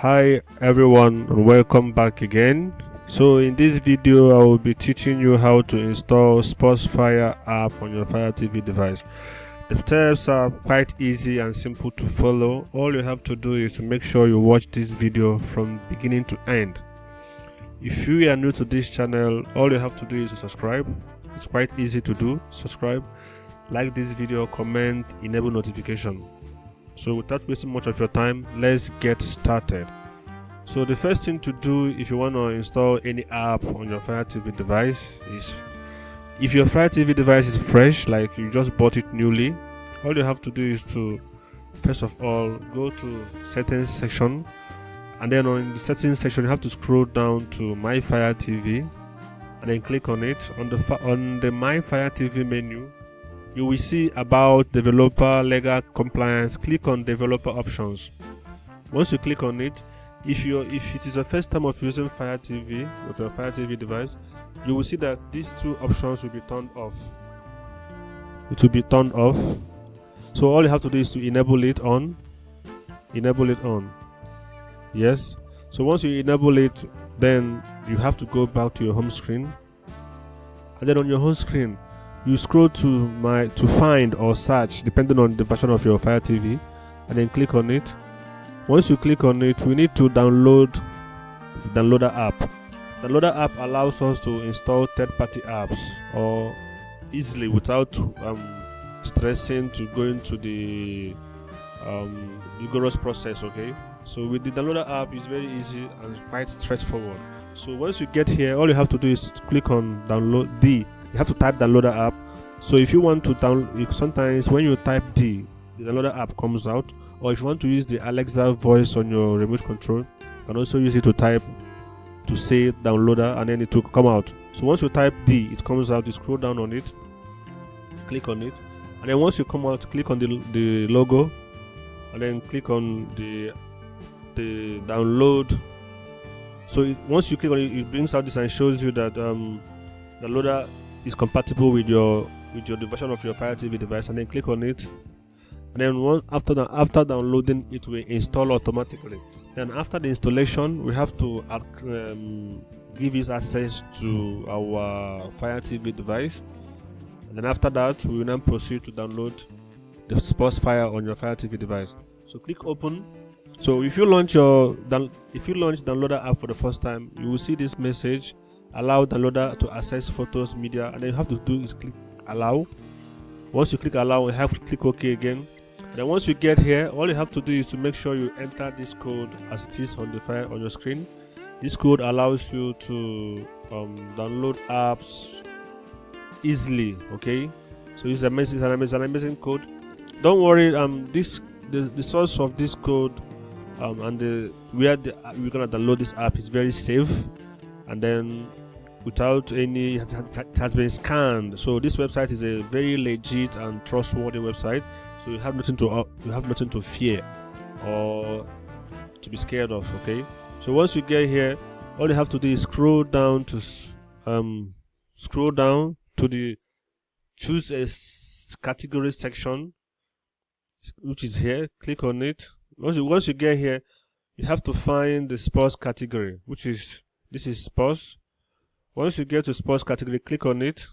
Hi everyone and welcome back again. So in this video I will be teaching you how to install SportsFire app on your Fire TV device. The steps are quite easy and simple to follow. All you have to do is to make sure you watch this video from beginning to end. If you are new to this channel, all you have to do is to subscribe. It's quite easy to do. Subscribe, like this video, comment, enable notification. So without wasting much of your time, let's get started. So the first thing to do if you want to install any app on your Fire TV device is, if your Fire TV device is fresh, like you just bought it newly, all you have to do is to first of all go to settings section, and then on the settings section you have to scroll down to My Fire TV and then click on it. On the My Fire TV menu, you will see about developer legal compliance. Click on developer options. Once you click on it, if it is the first time of using Fire TV with your Fire TV device, you will see that these two options will be turned off. It will be turned off. So all you have to do is to enable it on. Enable it on. Yes. So once you enable it, then you have to go back to your home screen. And then on your home screen, you scroll to find or search depending on the version of your Fire TV, and then click on it. Once you click on it, we need to download the Downloader app. The Downloader app allows us to install third-party apps or easily without stressing to go into the rigorous process. Okay, so with the Downloader app, it's very easy and quite straightforward. So once you get here, all you have to do is click on download D. You have to type Downloader app. So if you want to download, sometimes when you type D, the Downloader app comes out. Or if you want to use the Alexa voice on your remote control, you can also use it to type, to say Downloader, and then it will come out. So once you type D, it comes out. You scroll down on it, click on it, and then once you come out, click on the logo, and then click on the download. So once you click on it, it brings out this and shows you that Downloader is compatible with the version of your Fire TV device, and then click on it. And then after downloading, it will install automatically. Then after the installation, we have to give it access to our Fire TV device. And then after that, we will then proceed to download the SportsFire on your Fire TV device. So click open. So if you launch Downloader app for the first time, you will see this message: allow downloader to access photos, media, and then you have to do is click allow. Once you click allow, you have to click OK again. Then once you get here, all you have to do is to make sure you enter this code as it is on your screen. This code allows you to download apps easily. Okay, so it's an amazing code. Don't worry. The source of this code and where we're gonna download this app is very safe, and then without any, it has been scanned. So this website is a very legit and trustworthy website. So you have nothing to fear or to be scared of. Okay. So once you get here, all you have to do is scroll down to the choose a category section, which is here. Click on it. Once you get here, you have to find the sports category, this is sports. Once you get to sports category, click on it.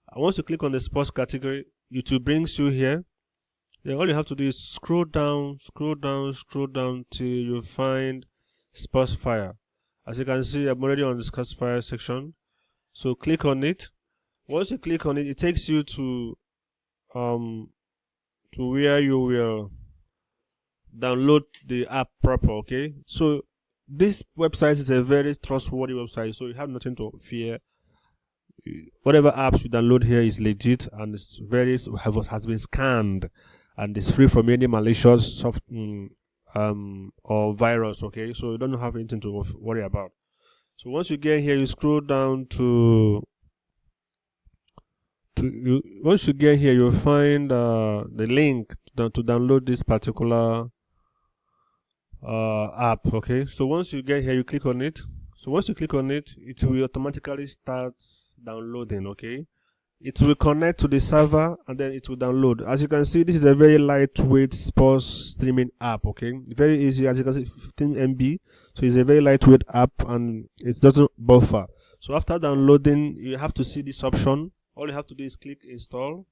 And once you click on the sports category, it will brings you here. Then all you have to do is scroll down till you find SportsFire. As you can see, I'm already on the SportsFire section. So click on it. Once you click on it, it takes you to where you will download the app proper. Okay, so this website is a very trustworthy website, so you have nothing to fear. Whatever apps you download here is legit and it's has been scanned and it's free from any malicious or virus. Okay, so you don't have anything to worry about. So once you get here, you scroll down once you get here, you'll find the link to download this particular app. Okay, so once you get here, you click on it. So once you click on it, it will automatically start downloading. Okay, it will connect to the server and then it will download. As you can see, this is a very lightweight sports streaming app. Okay, very easy. As you can see, 15 MB, so it's a very lightweight app and it doesn't buffer. So after downloading, you have to see this option. All you have to do is click install,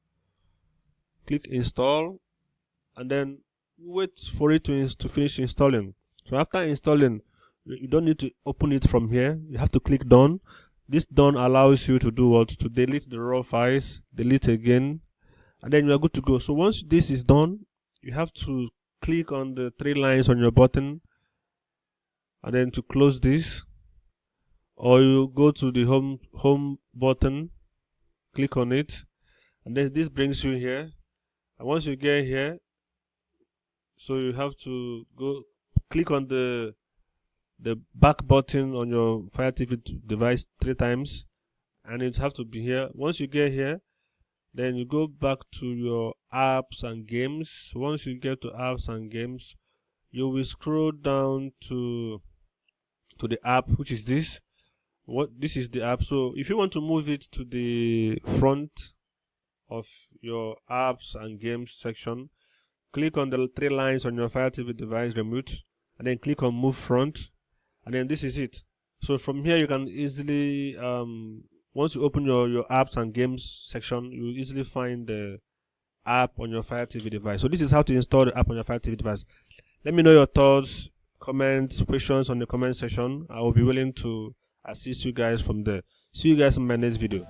and then wait for it to finish installing. So after installing, you don't need to open it from here. You have to click done. This done allows you to do what? To delete the raw files, delete again, and then you are good to go. So once this is done, you have to click on the 3 lines on your button and then to close this, or you go to the home button, click on it, and then this brings you here. And once you get here, so you have to go click on the back button on your Fire TV device 3 times, and it have to be here. Once you get here, then you go back to your apps and games. Once you get to apps and games, you will scroll down to the app, which is this. This is the app. So if you want to move it to the front of your apps and games section, click on the 3 lines on your Fire TV device remote, and then click on move front, and then this is it. So from here you can easily once you open your apps and games section, you easily find the app on your Fire TV device. So this is how to install the app on your Fire TV device. Let me know your thoughts, comments, questions on the comment section. I will be willing to assist you guys from there. See you guys in my next video.